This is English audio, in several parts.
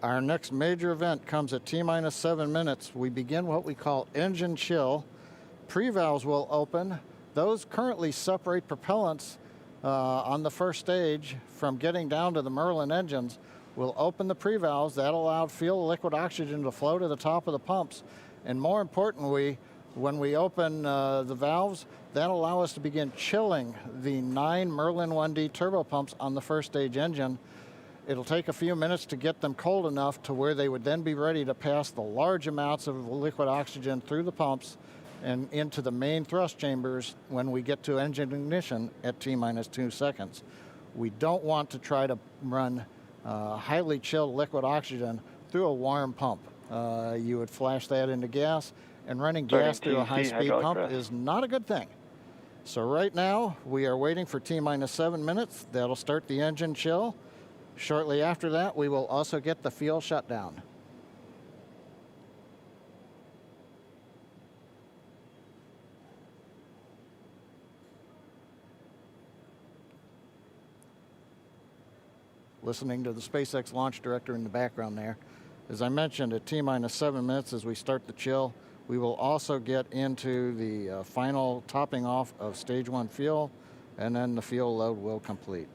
Our next major event comes at T-minus 7 minutes. We begin what we call engine chill. Pre-valves will open. Those currently separate propellants on the first stage from getting down to the Merlin engines. We'll open the pre-valves. That allowed fuel liquid oxygen to flow to the top of the pumps. And more importantly, when we open the valves, that'll allow us to begin chilling the 9 Merlin 1D turbopumps on the first stage engine. It'll take a few minutes to get them cold enough to where they would then be ready to pass the large amounts of liquid oxygen through the pumps and into the main thrust chambers when we get to engine ignition at T-minus 2 seconds. We don't want to try to run highly chilled liquid oxygen through a warm pump. You would flash that into gas, and running gas through a high-speed pump is not a good thing. So right now, we are waiting for T-minus 7 minutes. That'll start the engine chill. Shortly after that, we will also get the fuel shutdown. Listening to the SpaceX launch director in the background there. As I mentioned, at T-minus 7 minutes as we start the chill, we will also get into the final topping off of stage 1 fuel, and then the fuel load will complete.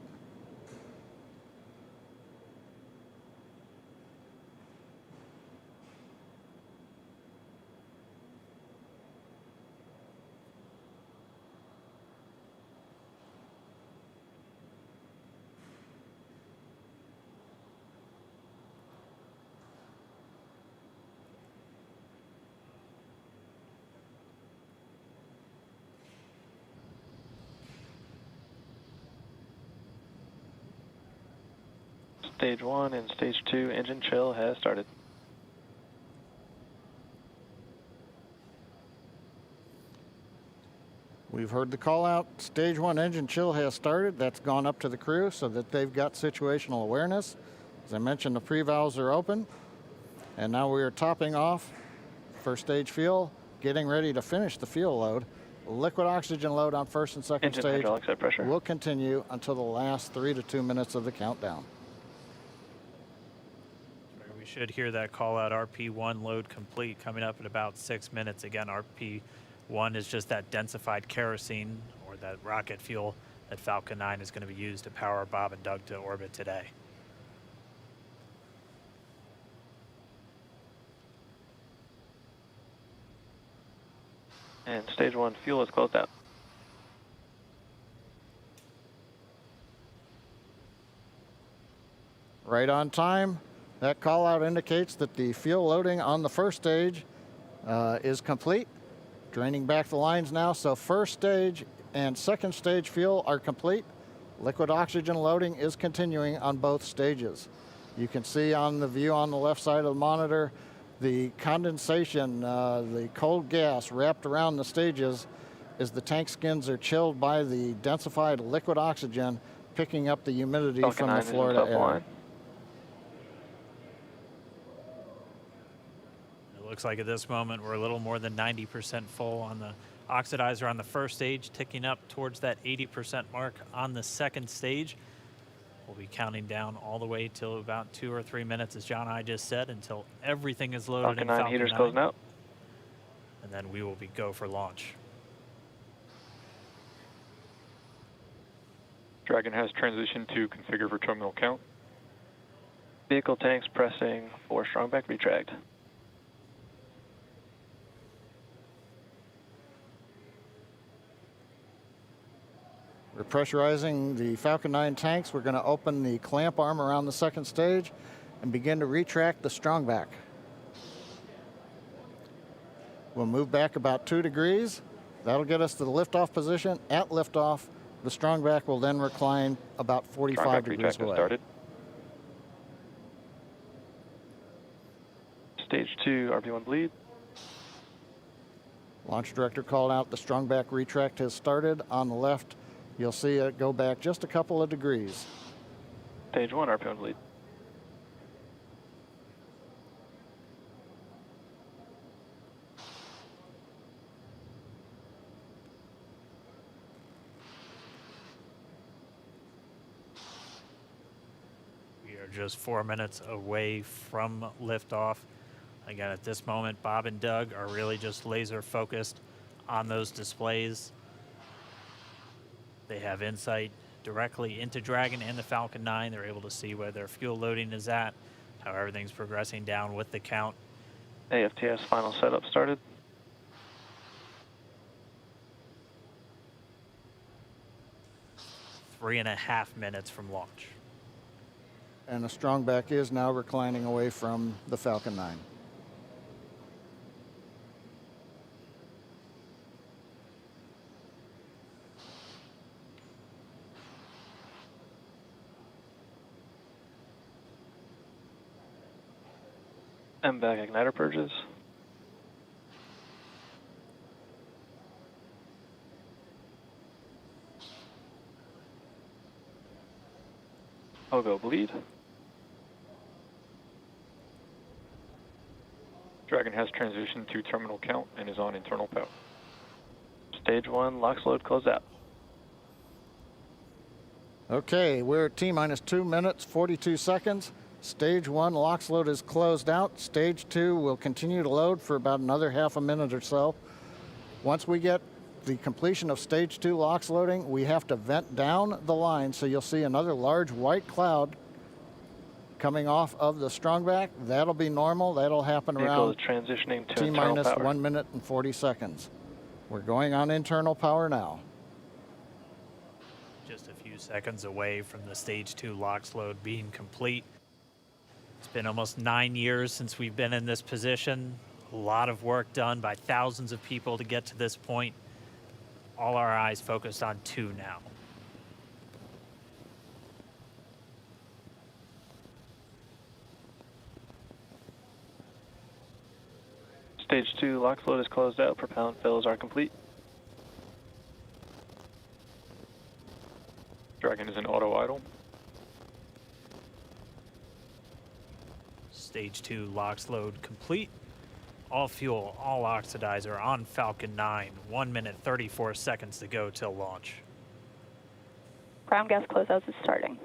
Stage 1 and Stage 2 engine chill has started. We've heard the call out. Stage 1 engine chill has started. That's gone up to the crew so that they've got situational awareness. As I mentioned, the pre-valves are open. And now we are topping off first stage fuel, getting ready to finish the fuel load. Liquid oxygen load on first and second Engine stage hydraulics at pressure will continue until the last 3 to 2 minutes of the countdown. We should hear that call out RP1 load complete coming up in about 6 minutes. Again, RP1 is just that densified kerosene or that rocket fuel that Falcon 9 is going to be used to power Bob and Doug to orbit today. And Stage 1 fuel is closed out. Right on time. That call out indicates that the fuel loading on the first stage is complete. Draining back the lines now, so first stage and second stage fuel are complete. Liquid oxygen loading is continuing on both stages. You can see on the view on the left side of the monitor, the condensation, the cold gas wrapped around the stages as the tank skins are chilled by the densified liquid oxygen, picking up the humidity Falcon from 9 the Florida air. line. Looks like at this moment we're a little more than 90% full on the oxidizer on the first stage, ticking up towards that 80% mark on the second stage. We'll be counting down all the way till about 2 or 3 minutes, as John and I just said, until everything is loaded Falcon in 9 Falcon heaters 9. closing out. And then we will be go for launch. Dragon has transitioned to configure for terminal count. Vehicle tanks pressing for strongback retract. We're pressurizing the Falcon 9 tanks. We're going to open the clamp arm around the second stage and begin to retract the strongback. We'll move back about 2 degrees. That'll get us to the liftoff position. At liftoff, the strongback will then recline about 45 degrees away. Started. Stage 2 RP1 bleed. Launch director called out the strongback retract has started. On the left, you'll see it go back just a couple of degrees. Stage 1 RP1 bleed. just 4 minutes away from liftoff. Again, at this moment, Bob and Doug are really just laser focused on those displays. They have insight directly into Dragon and the Falcon 9. They're able to see where their fuel loading is at, how everything's progressing down with the count. AFTS final setup started. Three and a half minutes from launch. And the Strongback is now reclining away from the Falcon 9. MVAC igniter purges. Pogo bleed. Dragon has transitioned to terminal count and is on internal power. Stage 1, LOX load closed out. Okay, we're at T-minus 2 minutes, 42 seconds. Stage 1 LOX load is closed out. Stage 2 will continue to load for about another half a minute or so. Once we get the completion of Stage 2 LOX loading, we have to vent down the line, so you'll see another large white cloud coming off of the Strongback. That'll be normal. That'll happen Vehicle around is transitioning to internal T-minus power. 1 minute and 40 seconds. We're going on internal power now. Just a few seconds away from the Stage 2 LOX load being complete. It's been almost 9 years since we've been in this position. A lot of work done by thousands of people to get to this point. All our eyes focused on 2 now. Stage 2 LOX load is closed out. Propellant fills are complete. Dragon is in auto idle. Stage 2 LOX load complete. All fuel, all oxidizer on Falcon 9. 1 minute, 34 seconds to go till launch. Ground gas closeouts is starting.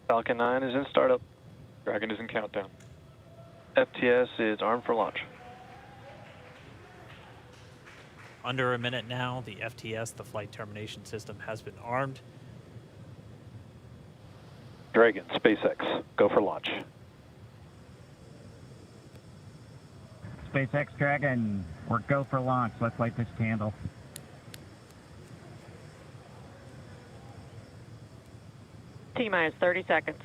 Falcon 9 is in startup. Dragon is in countdown. FTS is armed for launch. Under a minute now, the FTS, the flight termination system, has been armed. Dragon, SpaceX, go for launch. SpaceX Dragon, we're go for launch. Let's light this candle. T-minus 30 seconds.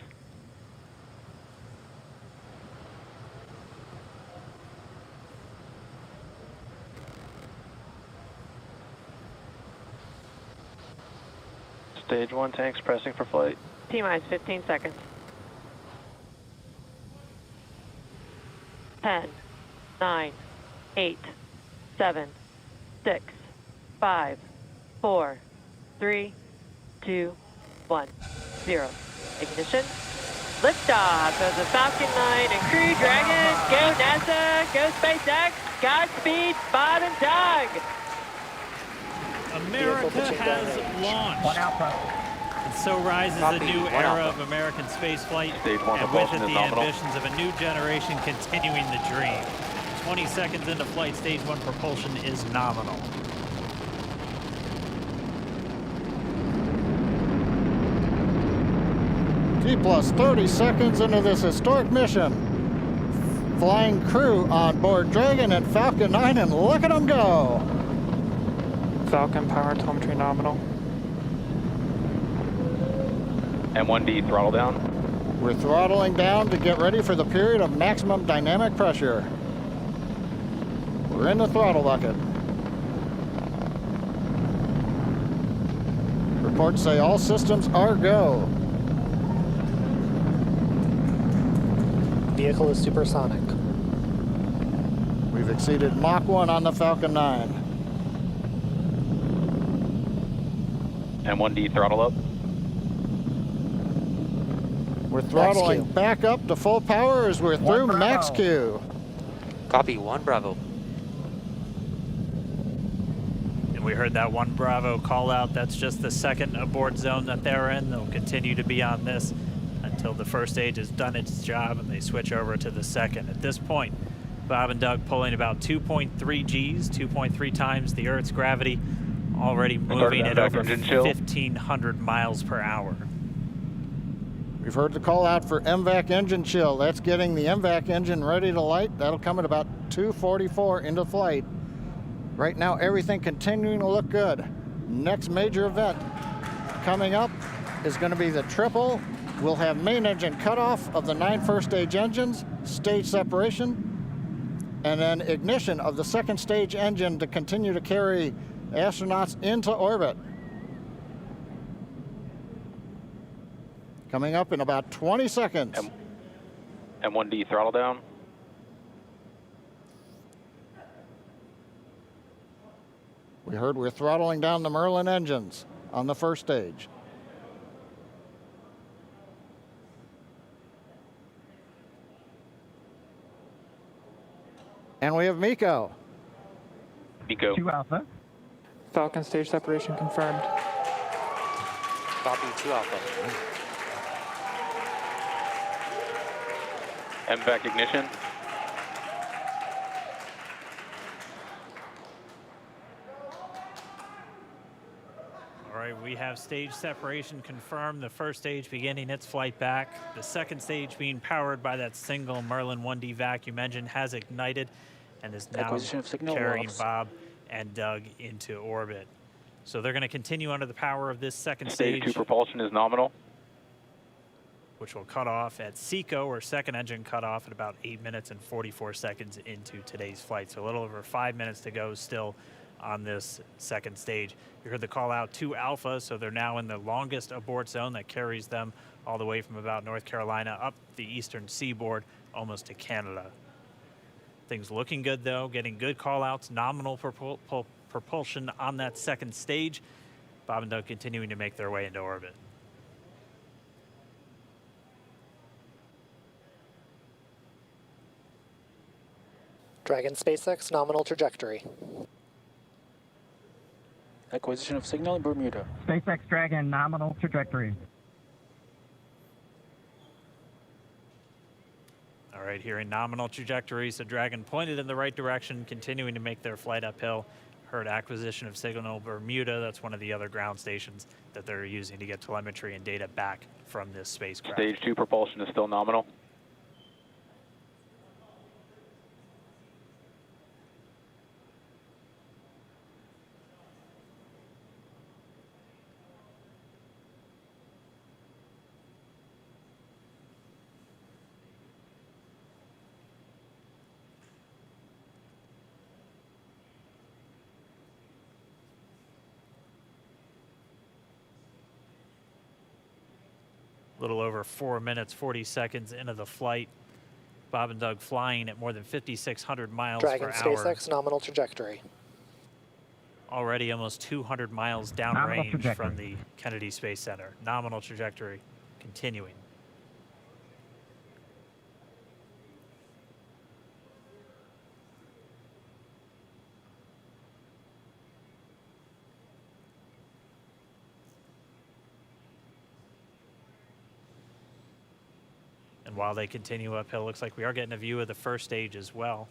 Stage 1 tanks pressing for flight. T-minus 15 seconds. 10, 9, 8, 7, 6, 5, 4, 3, 2, 1, 0. Ignition. Liftoff of the Falcon 9 and Crew Dragon. Go NASA, go SpaceX, Godspeed, Bob and Doug. America has launched. One Alpha. And so rises a new era of American spaceflight, Stage 1 and with it propulsion is the nominal. ambitions of a new generation continuing the dream. 20 seconds into flight, Stage 1 propulsion is nominal. T plus 30 seconds into this historic mission. Flying crew on board Dragon and Falcon 9, and look at them go. Falcon power telemetry nominal. M1D throttle down. We're throttling down to get ready for the period of maximum dynamic pressure. We're in the throttle bucket. Reports say all systems are go. Vehicle is supersonic. We've exceeded Mach 1 on the Falcon 9. M1D throttle up. We're throttling Max Q. back up to full power as we're through Bravo. Max Q. Copy, 1 Bravo. And we heard that 1 Bravo call out. That's just the second abort zone that they're in. They'll continue to be on this until the first stage has done its job and they switch over to the second. At this point, Bob and Doug pulling about 2.3 Gs, 2.3 times the Earth's gravity, already moving at over 1,500 miles per hour. We've heard the call out for MVAC engine chill. That's getting the MVAC engine ready to light. That'll come at about 2:44 into flight. Right now, everything continuing to look good. Next major event coming up is going to be the triple. We'll have main engine cutoff of the 9 first stage engines, stage separation, and then ignition of the second stage engine to continue to carry astronauts into orbit. Coming up in about 20 seconds. M1D throttle down. We heard we're throttling down the Merlin engines on the first stage. And we have Miko. Miko. 2 Alpha. Falcon stage separation confirmed. Copy, 2 Alpha. MVAC ignition. All right, we have stage separation confirmed. The first stage beginning its flight back. The second stage being powered by that single Merlin 1D vacuum engine has ignited and is now carrying Bob and Doug into orbit. So they're going to continue under the power of this second Stage stage, 2 propulsion is nominal. which will cut off at SECO, or second engine cutoff, at about 8 minutes and 44 seconds into today's flight. So a little over 5 minutes to go still on this second stage. You heard the call out to Alpha, so they're now in the longest abort zone that carries them all the way from about North Carolina up the eastern seaboard, almost to Canada. Things looking good though, getting good call outs, nominal propulsion on that second stage. Bob and Doug continuing to make their way into orbit. Dragon SpaceX nominal trajectory. Acquisition of signal in Bermuda. SpaceX Dragon nominal trajectory. All right, hearing nominal trajectory, so Dragon pointed in the right direction, continuing to make their flight uphill. Heard acquisition of signal Bermuda. That's one of the other ground stations that they're using to get telemetry and data back from this spacecraft. Stage 2 propulsion is still nominal. Little over 4 minutes, 40 seconds into the flight. Bob and Doug flying at more than 5,600 miles Dragon per hour. SpaceX nominal trajectory. Already almost 200 miles downrange from the Kennedy Space Center. Nominal trajectory continuing. And while they continue uphill, looks like we are getting a view of the first stage as well.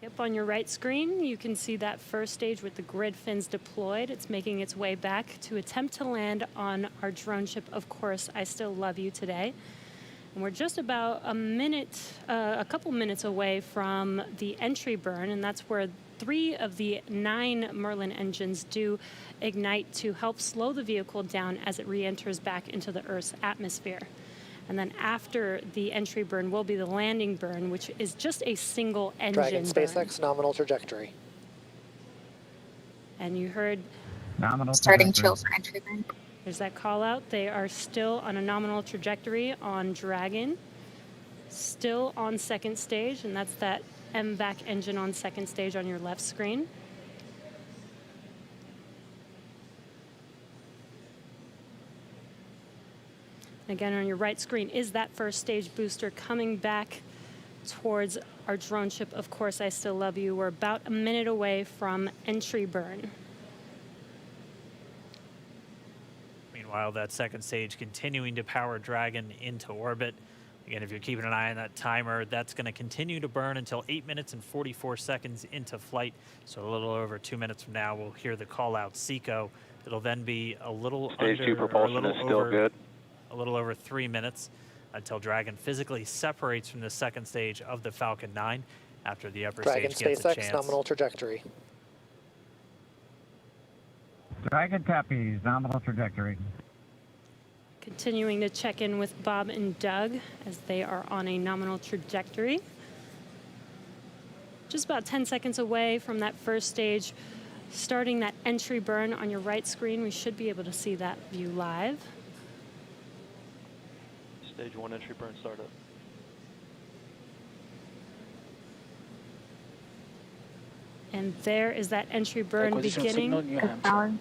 Yep, on your right screen, you can see that first stage with the grid fins deployed. It's making its way back to attempt to land on our drone ship, Of Course, I Still Love You Today. And we're just about a couple minutes away from the entry burn, and that's where 3 of the 9 Merlin engines do ignite to help slow the vehicle down as it re-enters back into the Earth's atmosphere. And then after the entry burn will be the landing burn, which is just a single engine Dragon burn. SpaceX nominal trajectory. And you heard Nominal Starting trajectory. chill for entry burn. there's that call out. They are still on a nominal trajectory on Dragon. still on second stage, and that's that MVAC engine on second stage on your left screen. Again, on your right screen is that first stage booster coming back towards our drone ship. Of course, I still love you. We're about a minute away from entry burn. Meanwhile, that second stage continuing to power Dragon into orbit. Again, if you're keeping an eye on that timer, that's going to continue to burn until 8 minutes and 44 seconds into flight. So a little over 2 minutes from now, we'll hear the call out SECO. It'll then be a little Stage under, 2 propulsion is still good. A little over 3 minutes until Dragon physically separates from the second stage of the Falcon 9 after the upper Dragon stage gets a SpaceX, chance. nominal trajectory. Dragon copies, nominal trajectory. Continuing to check in with Bob and Doug as they are on a nominal trajectory. Just about 10 seconds away from that first stage, starting that entry burn on your right screen. We should be able to see that view live. Stage 1 entry burn startup. And there is that entry burn Acquisition of signal, beginning. New Hampshire.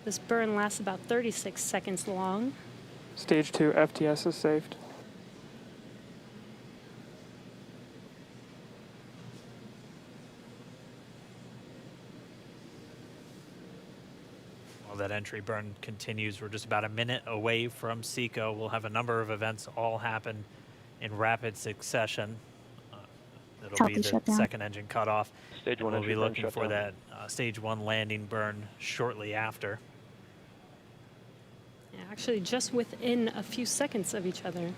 This burn lasts about 36 seconds long. Stage 2 FTS is saved. While that entry burn continues, we're just about a minute away from SECO. We'll have a number of events all happen in rapid succession. It'll be the second engine cutoff. Stage 1 We'll entry be burn looking shut for down. that stage 1 landing burn shortly after. Yeah, actually, just within a few seconds of each other.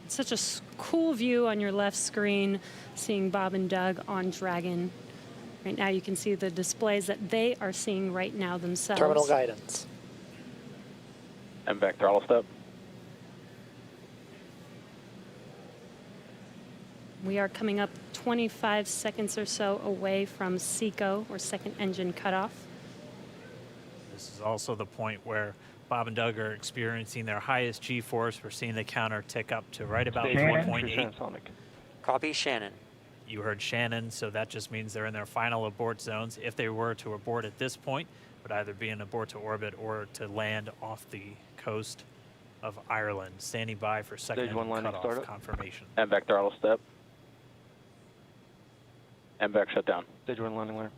It's such a cool view on your left screen, seeing Bob and Doug on Dragon. Right now, you can see the displays that they are seeing right now themselves. Terminal guidance. MVAC throttle step. We are coming up 25 seconds or so away from SECO, or second engine cutoff. This is also the point where Bob and Doug are experiencing their highest G-force. We're seeing the counter tick up to right about Stage 1.8. transonic. Copy Shannon. You heard Shannon, so that just means they're in their final abort zones. If they were to abort at this point, it would either be an abort to orbit or to land off the coast of Ireland. Standing by for second Stage 1 engine landing cutoff startup. confirmation. MVAC throttle step. MVAC shut down. Stage 1 landing learn.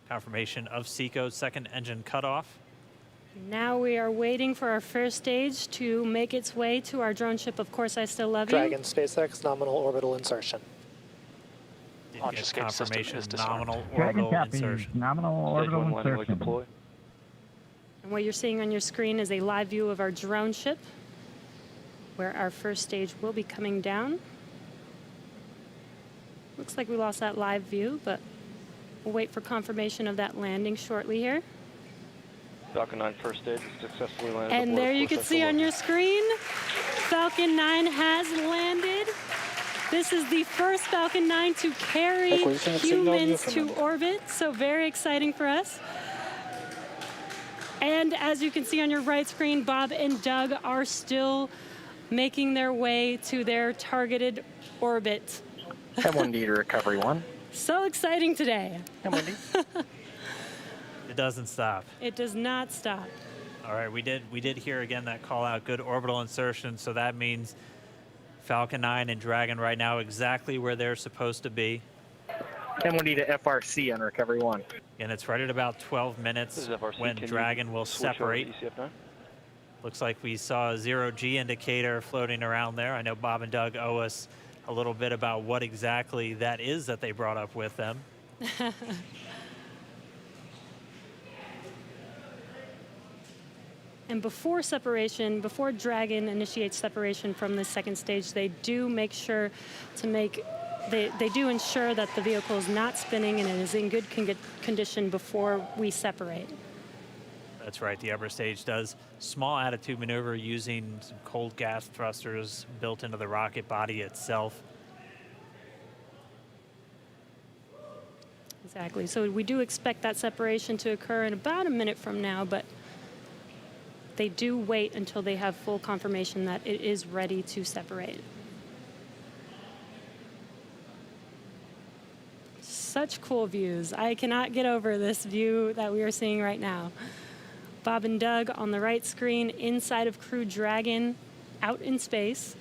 Confirmation of SECO's second engine cutoff. Now we are waiting for our first stage to make its way to our drone ship. Of course, I still love you. Dragon SpaceX, nominal orbital insertion. Did Launch get escape system confirmation is disarmed. nominal Dragon orbital copies, insertion. nominal Stage orbital 1 landing leg insertion. deploy. And what you're seeing on your screen is a live view of our drone ship, where our first stage will be coming down. Looks like we lost that live view, but we'll wait for confirmation of that landing shortly here. Falcon 9 first stage successfully landed. And aboard there you full can sexual see on load. your screen, Falcon 9 has landed. This is the first Falcon 9 to carry Acquisition of signal, humans to Newfoundland. orbit, so very exciting for us. And as you can see on your right screen, Bob and Doug are still making their way to their targeted orbit. M1D to recovery 1. So exciting today. M1D. It doesn't stop. It does not stop. All right, we did hear again that call out, good orbital insertion, so that means Falcon 9 and Dragon right now exactly where they're supposed to be. M1D to FRC on recovery 1. And it's right at about 12 This minutes is FRC. when Can you Dragon will switch over to separate. ECF9? Looks like we saw a 0G indicator floating around there. I know Bob and Doug owe us a little bit about what exactly that is that they brought up with them. And before separation, before Dragon initiates separation from the second stage, they do make sure to they do ensure that the vehicle is not spinning and it is in good condition before we separate. That's right, the upper stage does small attitude maneuver using some cold gas thrusters built into the rocket body itself. Exactly. So we do expect that separation to occur in about a minute from now, but they do wait until they have full confirmation that it is ready to separate. Such cool views. I cannot get over this view that we are seeing right now. Bob and Doug on the right screen, inside of Crew Dragon, out in space.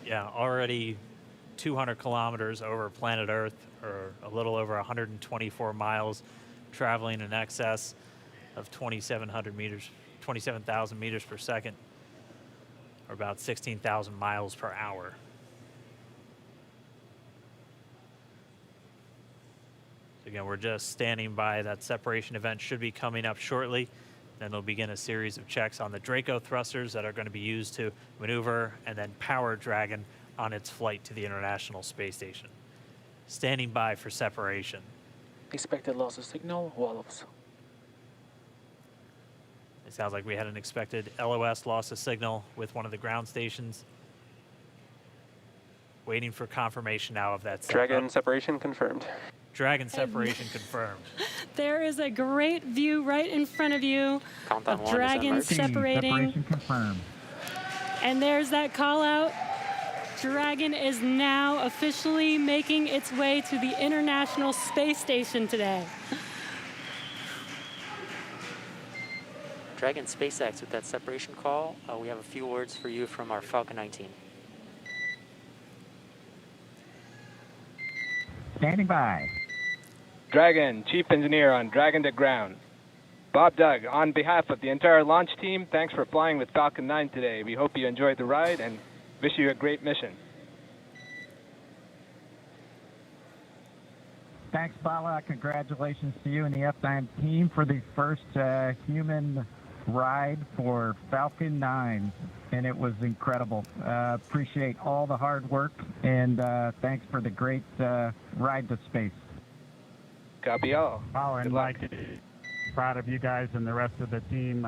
Yeah, already 200 kilometers over planet Earth, or a little over 124 miles, traveling in excess of 27,000 meters per second, or about 16,000 miles per hour. So again, we're just standing by. That separation event should be coming up shortly. Then they'll begin a series of checks on the Draco thrusters that are going to be used to maneuver and then power Dragon on its flight to the International Space Station. Standing by for separation. Expected loss of signal, Wallows. It sounds like we had an expected LOS loss of signal with one of the ground stations. Waiting for confirmation now of that. Dragon separation confirmed. Dragon separation confirmed. There is a great view right in front of you Countdown of one, Dragon separating. Separation confirmed. And there's that call out. Dragon is now officially making its way to the International Space Station today. Dragon SpaceX with that separation call. We have a few words for you from our Falcon 19. Standing by. Dragon, Chief Engineer on Dragon to Ground. Bob Doug, on behalf of the entire launch team, thanks for flying with Falcon 9 today. We hope you enjoyed the ride and wish you a great mission. Thanks, Bala. Congratulations to you and the F9 team for the first human ride for Falcon 9. And it was incredible. Appreciate all the hard work, and thanks for the great ride to space. Copy all. And Mike, proud of you guys and the rest of the team.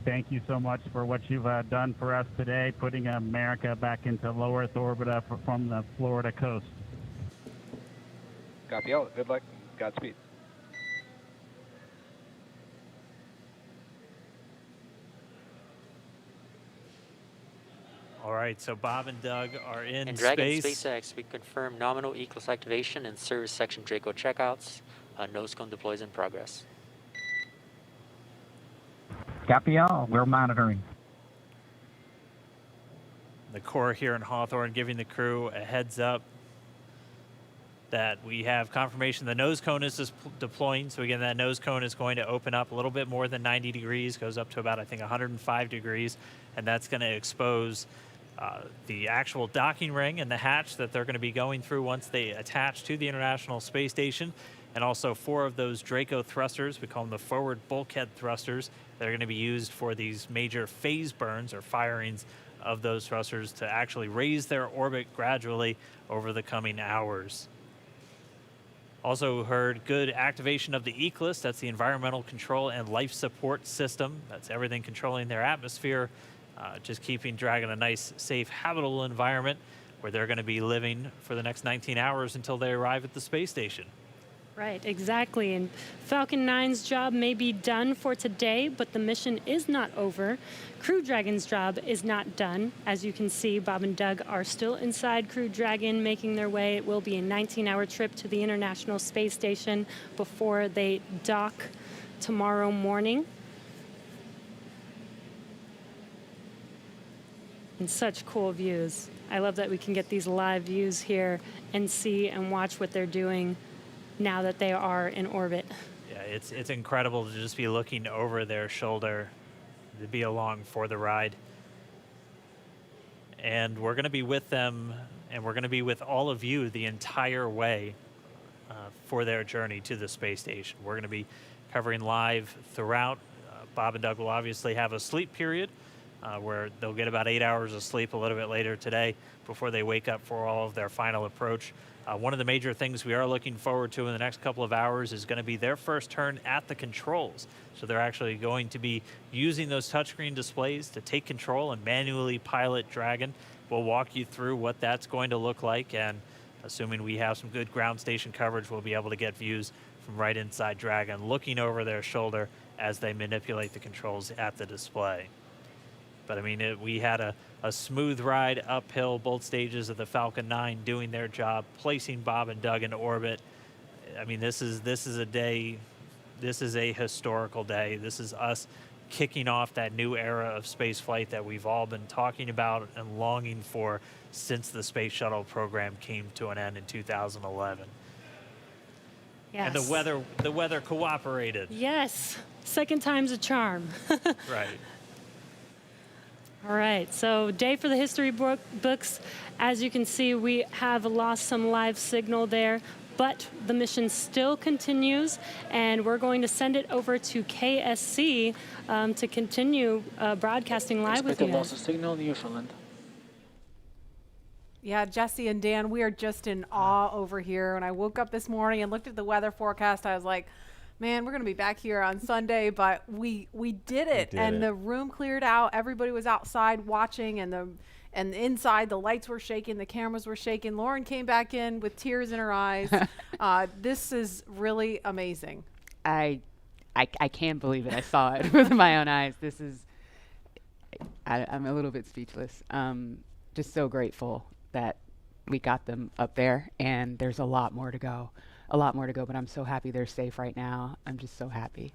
Thank you so much for what you've done for us today, putting America back into low Earth orbit from the Florida coast. Copy all. Good luck. Godspeed. All right, so Bob and Doug are in And Dragon space. SpaceX, we confirm nominal ECLS activation and service section Draco checkouts. Nose cone deploys in progress. Copy all. We're monitoring. The Corps here in Hawthorne giving the crew a heads up that we have confirmation the nose cone is deploying. So again, that nose cone is going to open up a little bit more than 90 degrees, goes up to about, I think, 105 degrees, and that's going to expose the actual docking ring and the hatch that they're going to be going through once they attach to the International Space Station, and also 4 of those Draco thrusters, we call them the forward bulkhead thrusters, that are going to be used for these major phase burns or firings of those thrusters to actually raise their orbit gradually over the coming hours. Also heard good activation of the ECLS, that's the Environmental Control and Life Support System. That's everything controlling their atmosphere, just keeping Dragon a nice, safe, habitable environment where they're going to be living for the next 19 hours until they arrive at the space station. Right, exactly. And Falcon 9's job may be done for today, but the mission is not over. Crew Dragon's job is not done. As you can see, Bob and Doug are still inside Crew Dragon, making their way. It will be a 19-hour trip to the International Space Station before they dock tomorrow morning. And such cool views. I love that we can get these live views here and see and watch what they're doing now that they are in orbit. Yeah, it's incredible to just be looking over their shoulder, to be along for the ride. And we're going to be with them, and we're going to be with all of you the entire way for their journey to the space station. We're going to be covering live throughout. Bob and Doug will obviously have a sleep period where they'll get about 8 hours of sleep a little bit later today before they wake up for all of their final approach. One of the major things we are looking forward to in the next couple of hours is going to be their first turn at the controls. So they're actually going to be using those touchscreen displays to take control and manually pilot Dragon. We'll walk you through what that's going to look like, and assuming we have some good ground station coverage, we'll be able to get views from right inside Dragon, looking over their shoulder as they manipulate the controls at the display. But I mean, we had a smooth ride uphill, both stages of the Falcon 9 doing their job, placing Bob and Doug into orbit. I mean, this is a day, this is a historical day. This is us kicking off that new era of space flight that we've all been talking about and longing for since the Space Shuttle program came to an end in 2011. Yes. And the weather cooperated. Yes. Second time's a charm. Right. All right, so day for the history books. As you can see, we have lost some live signal there, but the mission still continues, and we're going to send it over to KSC to continue broadcasting live with you guys. loss of signal in Newfoundland. Yeah, Jesse and Dan, we are just in awe over here. When I woke up this morning and looked at the weather forecast, I was like, man, we're going to be back here on Sunday, but we did it. The room cleared out. Everybody was outside watching, and inside the lights were shaking, the cameras were shaking. Lauren came back in with tears in her eyes. This is really amazing. I can't believe it. I saw it with my own eyes. This is, I'm a little bit speechless. Just so grateful that we got them up there, and there's a lot more to go. But I'm so happy they're safe right now. I'm just so happy.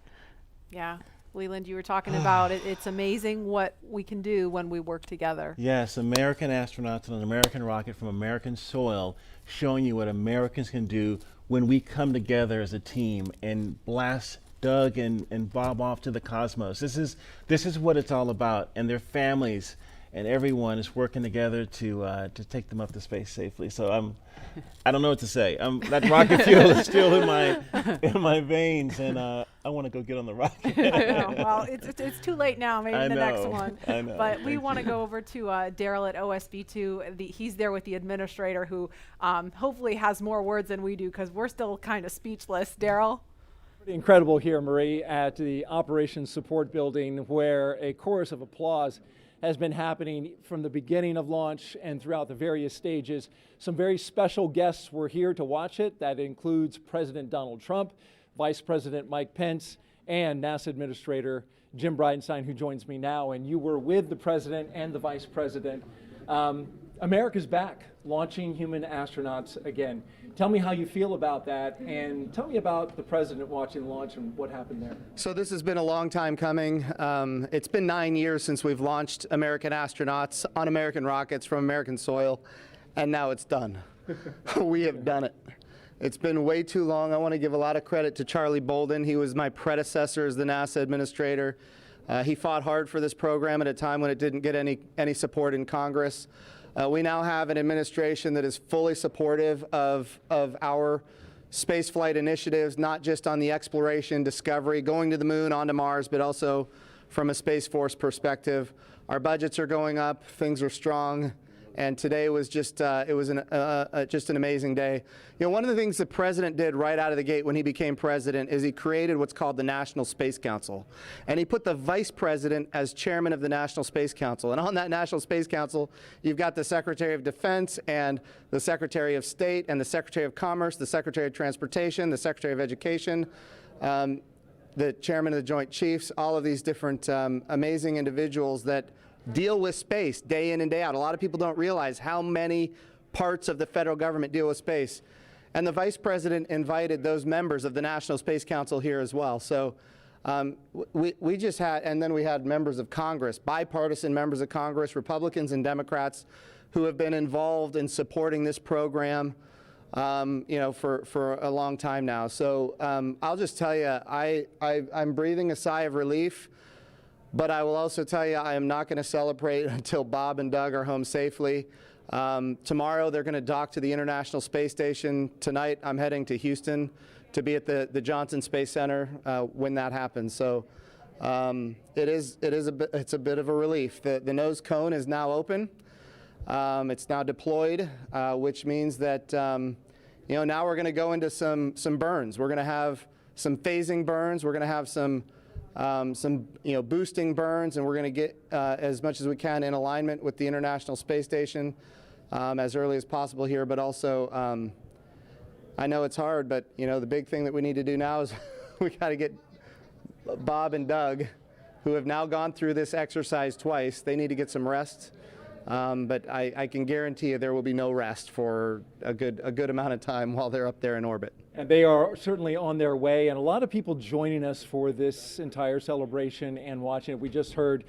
Yeah. Leland, you were talking about it. It's amazing what we can do when we work together. Yes, American astronauts on an American rocket from American soil, showing you what Americans can do when we come together as a team and blast Doug and Bob off to the cosmos. This is what it's all about, and their families and everyone is working together to take them up to space safely. So I don't know what to say. That rocket fuel is still in my veins, and I want to go get on the rocket. Well, it's too late now. Maybe the next one. I know. But we want to go over to Daryl at OSB2. He's there with the administrator, who hopefully has more words than we do, because we're still kind of speechless. Daryl? Pretty incredible here, Marie, at the Operations Support Building, where a chorus of applause has been happening from the beginning of launch and throughout the various stages. Some very special guests were here to watch it. That includes President Donald Trump, Vice President Mike Pence, and NASA Administrator Jim Bridenstine, who joins me now. And you were with the President and the Vice President. America's back, launching human astronauts again. Tell me how you feel about that, and tell me about the President watching launch and what happened there. So this has been a long time coming. It's been 9 years since we've launched American astronauts on American rockets from American soil, and now it's done. We have done it. It's been way too long. I want to give a lot of credit to Charlie Bolden. He was my predecessor as the NASA administrator. He fought hard for this program at a time when it didn't get any support in Congress. We now have an administration that is fully supportive of our spaceflight initiatives, not just on the exploration, discovery, going to the moon, onto Mars, but also from a Space Force perspective. Our budgets are going up, things are strong, and today was just just an amazing day. You know, one of the things the President did right out of the gate when he became President is he created what's called the National Space Council, and he put the Vice President as chairman of the National Space Council. And on that National Space Council, you've got the Secretary of Defense and the Secretary of State and the Secretary of Commerce, the Secretary of Transportation, the Secretary of Education, the Chairman of the Joint Chiefs, all of these different amazing individuals that deal with space day in and day out. A lot of people don't realize how many parts of the federal government deal with space. And the Vice President invited those members of the National Space Council here as well. So we just had, and then we had members of Congress, bipartisan members of Congress, Republicans and Democrats, who have been involved in supporting this program you know, for a long time now. So I'll just tell you, I'm breathing a sigh of relief. But I will also tell you, I am not going to celebrate until Bob and Doug are home safely. Tomorrow, they're going to dock to the International Space Station. Tonight, I'm heading to Houston to be at the Johnson Space Center when that happens. So it's a bit of a relief. The nose cone is now open. It's now deployed, which means that you know, now we're going to go into some burns. We're going to have some phasing burns. We're going to have some you know, boosting burns, and we're going to get as much as we can in alignment with the International Space Station as early as possible here. But also, I know it's hard, but you know, the big thing that we need to do now is we got to get Bob and Doug, who have now gone through this exercise twice. They need to get some rest. But I can guarantee you there will be no rest for a good amount of time while they're up there in orbit. And they are certainly on their way, and a lot of people joining us for this entire celebration and watching it. We just heard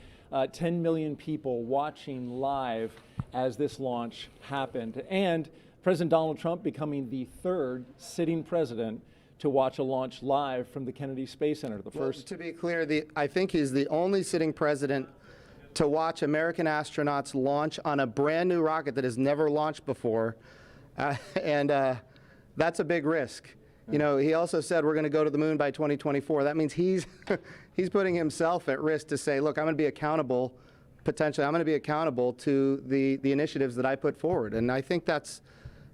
10 million people watching live as this launch happened, and President Donald Trump becoming the third sitting president to watch a launch live from the Kennedy Space Center. The first. To be clear, I think he's the only sitting president to watch American astronauts launch on a brand new rocket that has never launched before, and that's a big risk. You know, he also said we're going to go to the moon by 2024. That means he's putting himself at risk to say, look, I'm going to be accountable, potentially, I'm going to be accountable to the initiatives that I put forward. And I think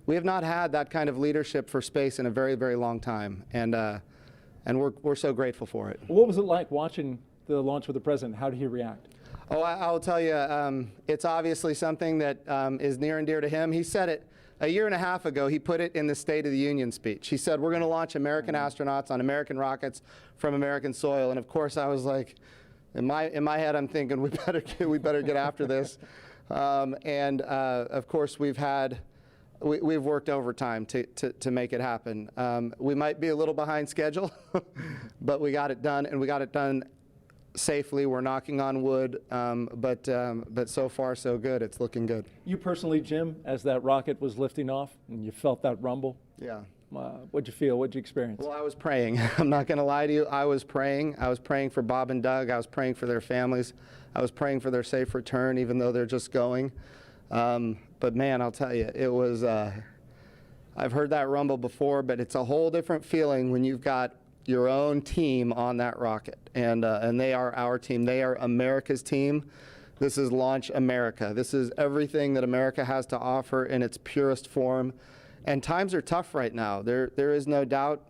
we have not had that kind of leadership for space in a very, very long time, and we're so grateful for it. What was it like watching the launch with the president? How did he react? Oh, I'll tell you, it's obviously something that is near and dear to him. He said it a year and a half ago. He put it in the State of the Union speech. He said, we're going to launch American astronauts on American rockets from American soil. And of course, I was like, in my head, I'm thinking, we better get after this. Of course, we've worked overtime to make it happen. We might be a little behind schedule, but we got it done, and we got it done safely. We're knocking on wood, but so far so good. It's looking good. You personally, Jim, as that rocket was lifting off and you felt that rumble? Yeah. What'd you feel? What'd you experience? Well, I was praying. I'm not going to lie to you. I was praying. I was praying for Bob and Doug. I was praying for their families. I was praying for their safe return, even though they're just going. But man, I'll tell you, it was, I've heard that rumble before, but it's a whole different feeling when you've got your own team on that rocket, and they are our team. They are America's team. This is Launch America. This is everything that America has to offer in its purest form. And times are tough right now. There is no doubt.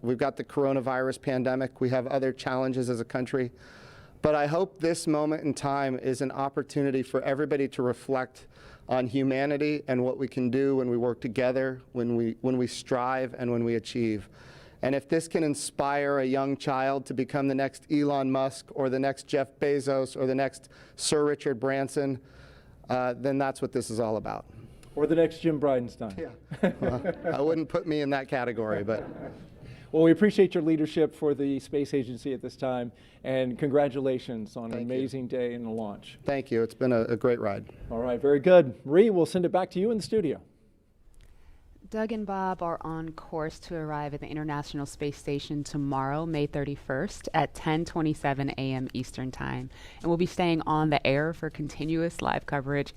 We've got the coronavirus pandemic. We have other challenges as a country. But I hope this moment in time is an opportunity for everybody to reflect on humanity and what we can do when we work together, when we strive, and when we achieve. And if this can inspire a young child to become the next Elon Musk or the next Jeff Bezos or the next Sir Richard Branson, then that's what this is all about. Or the next Jim Bridenstine. Yeah. Well, I wouldn't put me in that category, but. Well, we appreciate your leadership for the space agency at this time, and congratulations on an amazing day in the launch. Thank you. It's been a great ride. All right, very good. Marie, we'll send it back to you in the studio. Doug and Bob are on course to arrive at the International Space Station tomorrow, May 31st at 10:27 a.m. Eastern Time. And we'll be staying on the air for continuous live coverage